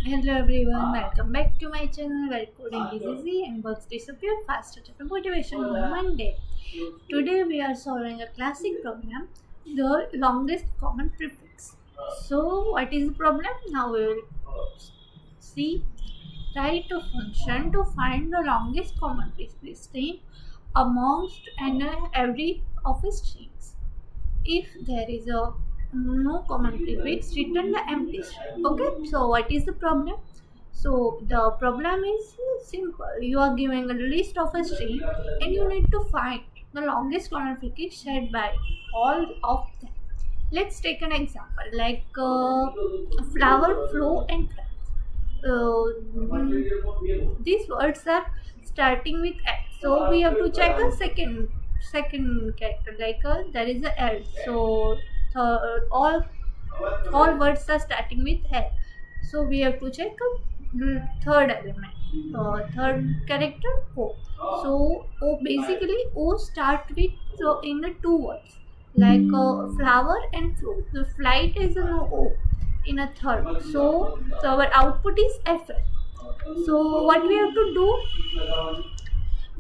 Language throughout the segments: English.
Hello everyone, welcome back to my channel where coding is easy and works disappear faster than motivation on Monday. Today we are solving a classic problem, the longest common prefix. So what is the problem? Now we will see. Write a function to find the longest common prefix name amongst and every of its strings. If there is a no common prefix, return the empty string. Okay, so what is the problem? So the problem is simple. You are giving a list of a string and you need to find the longest common prefix shared by all of them. Let's take an example like flower, flow, and fly. These words are starting with L, so we have to check a second character like there is a L. So all words are starting with L, so we have to check a third element, third character O. So O, basically O start with in the two words like flower and flow. The flight is a no O in a third, so our output is FL. So what we have to do,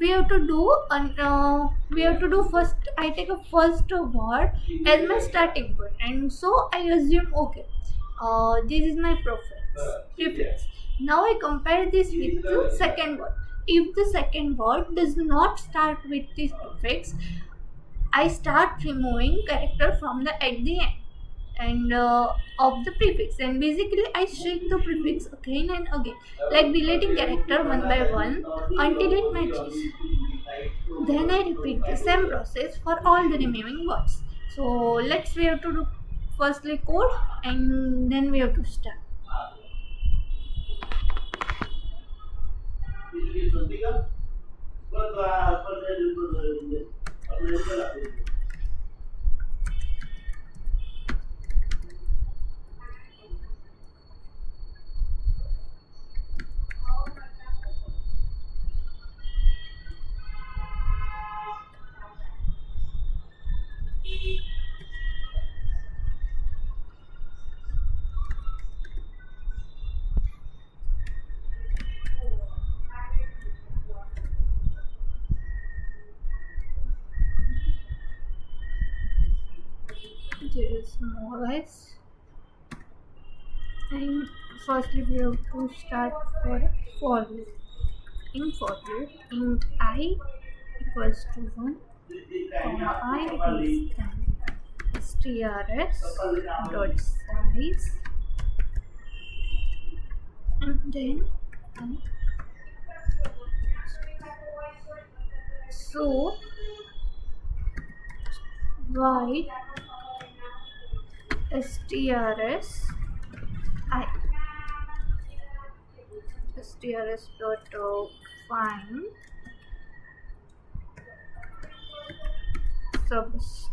we have to do first, I take a first word as my starting point, and so I assume okay, this is my prefix. Now I compare this with the second word. If the second word does not start with this prefix, I start removing character from the at the end and of the prefix, and basically I shrink the prefix again and again, like deleting character one by one until it matches. Then I repeat the same process for all the remaining words. So let's we have to do firstly code and then we have to start. There is more or less, and firstly we have to start for loop. In for loop, int I equals to 1, comma I is then strs dot size, and then so void strs I strs dot find subs.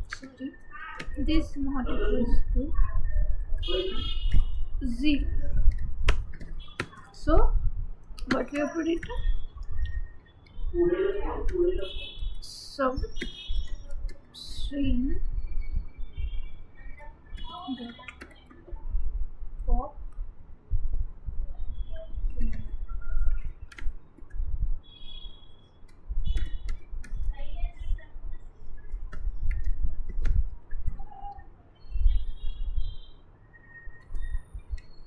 Sorry, this not equals to 0. So what we have to return? Sub string dot pop.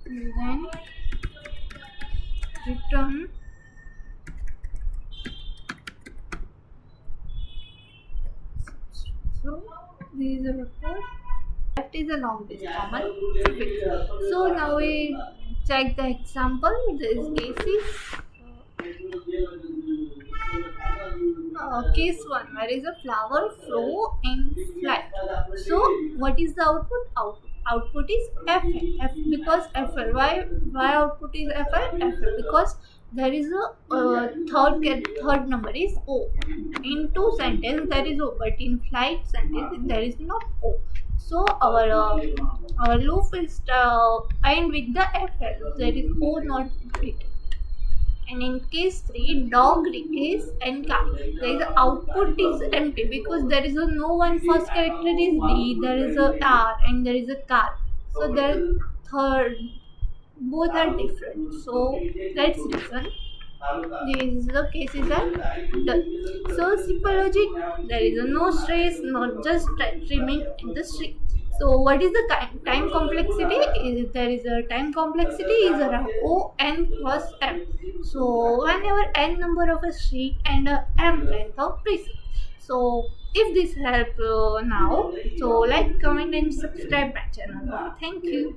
Then return so this is our code. Left is a longest common prefix. So now we check the example. This case is case 1 where is a flower, flow and flight. So what is the output? Output is FL. Because FL. Why output is FL? FL because there is a third number is O. In two sentences there is O, but in flight sentence there is not O. So our loop is end with the FL. There is O not written. And in case 3, dog, case and car. There is a output is empty because there is a no one first character is D, there is a R and there is a car. So there third both are different. So that's reason these the cases are done. So simple logic, there is a no stress, not just trimming in the street. So what is the time complexity? There is a time complexity is around O n plus m. So whenever n number of a street and a m length of precinct. So if this help now, so like, comment and subscribe my channel. Thank you.